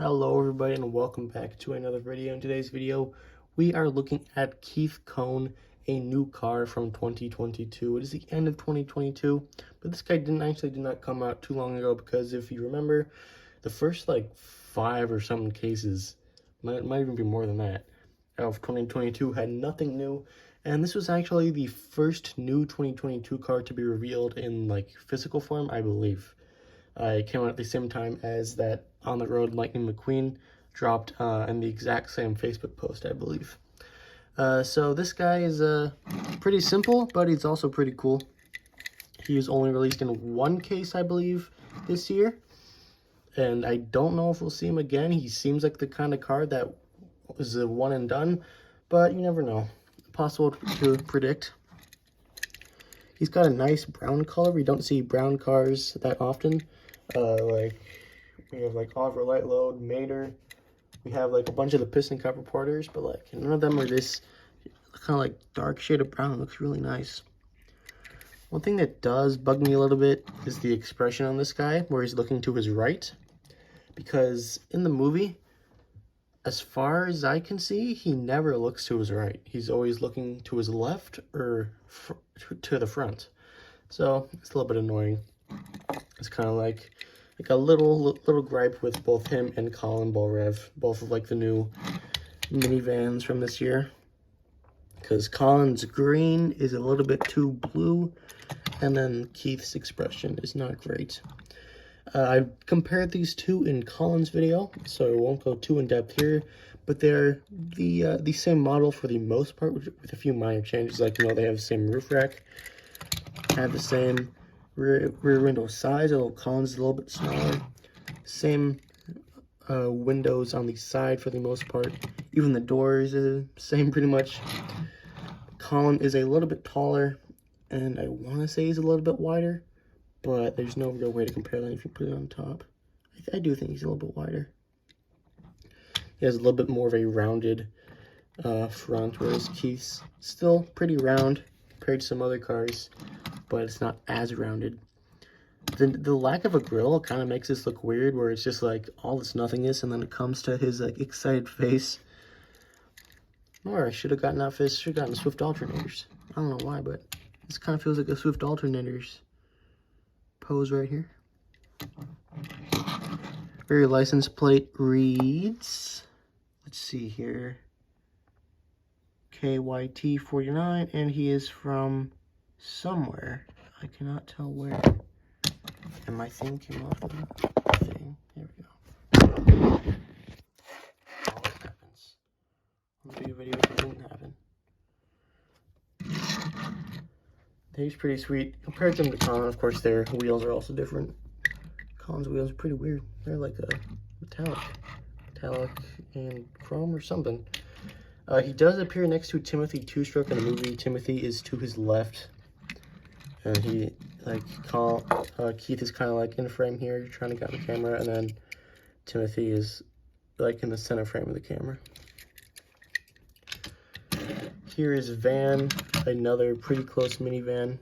Hello everybody and welcome back to another video. In today's video, we are looking at Keith Kone, a new car from 2022. It is the end of 2022, but this guy did not come out too long ago because if you remember, the first like 5 or something cases, might even be more than that, of 2022 had nothing new. And this was actually the first new 2022 car to be revealed in like physical form, I believe. It came out at the same time as that On the Road Lightning McQueen dropped in the exact same Facebook post, I believe. So this guy is pretty simple, but he's also pretty cool. He was only released in one case, I believe, this year. And I don't know if we'll see him again. He seems like the kind of car that is a one and done, but you never know. Possible to predict. He's got a nice brown color. We don't see brown cars that often. Like we have like Oliver Light Load, Mater. We have like a bunch of the piston cup reporters, but like none of them are this kind of like dark shade of brown. It looks really nice. One thing that does bug me a little bit is the expression on this guy where he's looking to his right, because in the movie, as far as I can see, he never looks to his right. He's always looking to his left or to the front. So it's a little bit annoying. It's kind of like a little gripe with both him and Colin Bolrev, both of like the new minivans from this year. Because Colin's green is a little bit too blue, and then Keith's expression is not great. I've compared these two in Colin's video, so I won't go too in depth here, but they're the same model for the most part, with a few minor changes. Like, you know, they have the same roof rack, have the same rear window size, although Colin's is a little bit smaller. Same windows on the side for the most part. Even the doors are the same pretty much. Colin is a little bit taller, and I want to say he's a little bit wider, but there's no real way to compare that if you put it on top. I do think he's a little bit wider. He has a little bit more of a rounded front, whereas Keith's still pretty round compared to some other cars, but it's not as rounded. The lack of a grill kind of makes this look weird, where it's just like all this nothingness, and then it comes to his like excited face. Or I should have gotten that face, should have gotten Swift alternators. I don't know why, but this kind of feels like a Swift alternators pose right here. Rear license plate reads, let's see here, KYT49, and he is from somewhere. I cannot tell where. And my thing came off the thing. There we go. Always happens. I'll do a video if it didn't happen. He's pretty sweet. Compared to them to Colin, of course, their wheels are also different. Colin's wheels are pretty weird. They're like a metallic and chrome or something. He does appear next to Timothy Two-Stroke in the movie. Timothy is to his left. And he, like, Keith is kind of like in frame here, trying to get the camera, and then Timothy is like in the center frame of the camera. Here is Van, another pretty close minivan.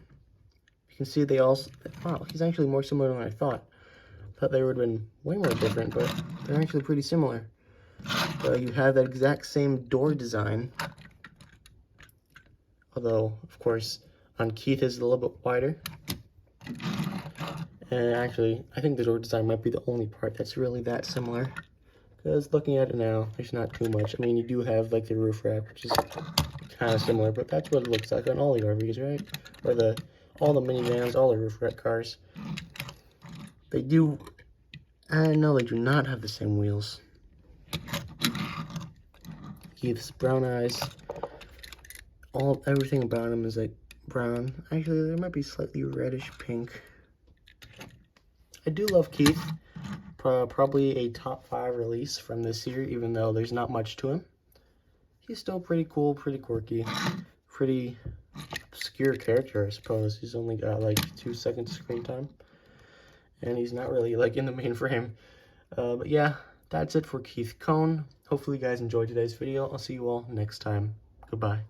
You can see they also, wow, he's actually more similar than I thought. I thought they would have been way more different, but they're actually pretty similar. You have that exact same door design, although, of course, on Keith is a little bit wider. And actually, I think the door design might be the only part that's really that similar. Because looking at it now, there's not too much. I mean, you do have like the roof rack, which is kind of similar, but that's what it looks like on all the RVs, right? Or all the minivans, all the roof rack cars. They do, I know they do not have the same wheels. Keith's brown eyes, everything about him is like brown. Actually, there might be slightly reddish pink. I do love Keith. Probably a top 5 release from this year, even though there's not much to him. He's still pretty cool, pretty quirky, pretty obscure character, I suppose. He's only got like 2 seconds screen time, and he's not really like in the main frame. But yeah, that's it for Keith Kone. Hopefully you guys enjoyed today's video. I'll see you all next time. Goodbye.